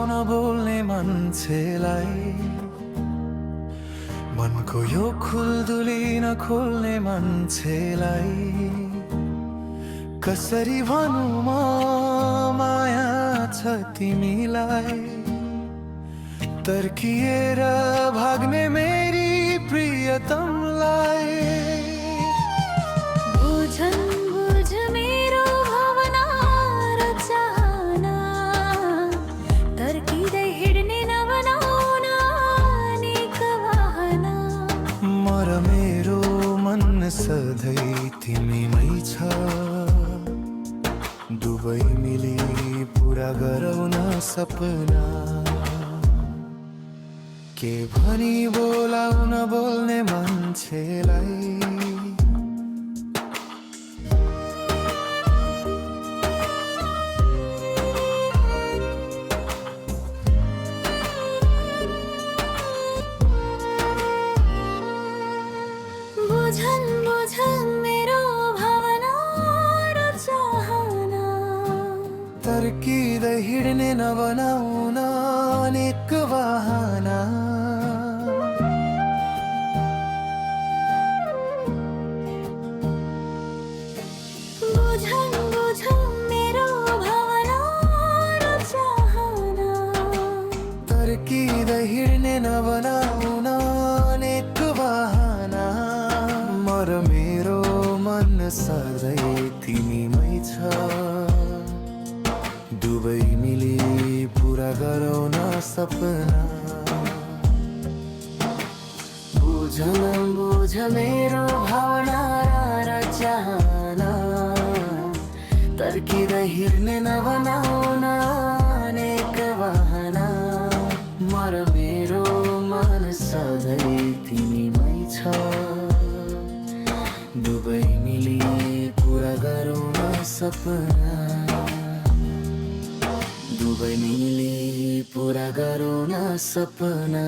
नबोल्ने मान्छेलाई मनको यो खुल्दुली नखोल्ने मान्छेलाई कसरी भनौँ म माया छ तिमीलाई। तर्किएर भाग्ने मेरी प्रियतमलाई बुझ मेरो भावना र चाहना, तर्किँदै हिँड्ने नबनाउन अनेक बहाना। म र मेरो मन सधैँ तिमीमै छ, दुवै मिली पुरा गरौँ न सपना। के भनी बोलाउन बोल्ने मान्छेलाई बुझन् मेरो भावना र चाहना, तर्किँदै हिँड्ने नबनाउन अनेक बहाना। बुझन् मेरो भावना र चाहना, तर्किँदै हिँड्ने नबनाउन अनेक बहाना। म र मेरो मन सधैँ तिमीमै छ, दुवै मिली पुरा गरौँ न सपना। बुझ मेरो भावना र चाहना, तर्किँदै हिँड्ने नबनाउन अनेक बहाना। म र मेरो मन सधैँ तिमीमै छ, दुवै मिली पुरा गरौँ न सपना। दुवै मिली पुरा गरौँ न सपना।